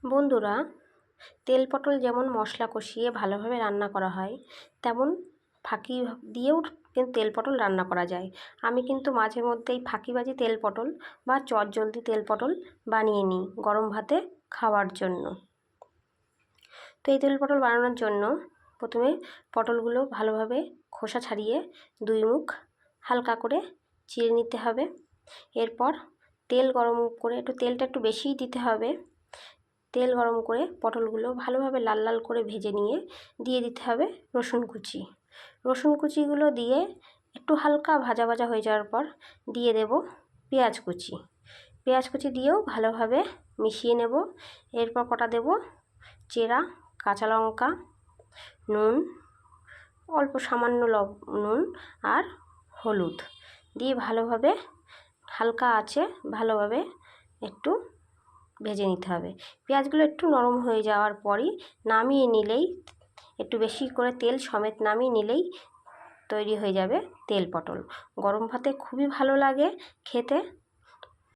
বন্ধুরা, তেল পটল যেমন মশলা কষিয়ে ভালোভাবে রান্না করা হয়, তেমন ফাঁকি দিয়েও কিন্তু তেল পটল রান্না করা যায়। আমি কিন্তু মাঝে মধ্যেই ফাঁকিবাজি তেল পটল বা চটজলদি তেল পটল বানিয়ে নিই গরম ভাতে খাওয়ার জন্য। তো এই তেল পটল বানানোর জন্য প্রথমে পটলগুলো ভালোভাবে খোসা ছাড়িয়ে দুই মুখ হালকা করে চিড়ে নিতে হবে। এরপর তেল গরম করে তেলটা একটু বেশিই দিতে হবে। তেল গরম করে পটলগুলো ভালোভাবে লাল লাল করে ভেজে নিয়ে দিয়ে দিতে হবে রসুন কুচি। রসুন কুচিগুলো দিয়ে একটু হালকা ভাজা ভাজা হয়ে যাওয়ার পর দিয়ে দেব পেঁয়াজ কুচি। পেঁয়াজ কুচি দিয়েও ভালোভাবে মিশিয়ে নেব। এরপর কটা দেব চেরা কাঁচা লঙ্কা, নুন, অল্প সামান্য নুন আর হলুদ দিয়ে ভালোভাবে হালকা আঁচে ভালোভাবে একটু ভেজে নিতে হবে। পেঁয়াজগুলো একটু নরম হয়ে যাওয়ার পরই নামিয়ে নিলেই, একটু বেশি করে তেল সমেত নামিয়ে নিলেই তৈরি হয়ে যাবে তেল পটল। গরম ভাতে খুবই ভালো লাগে খেতে।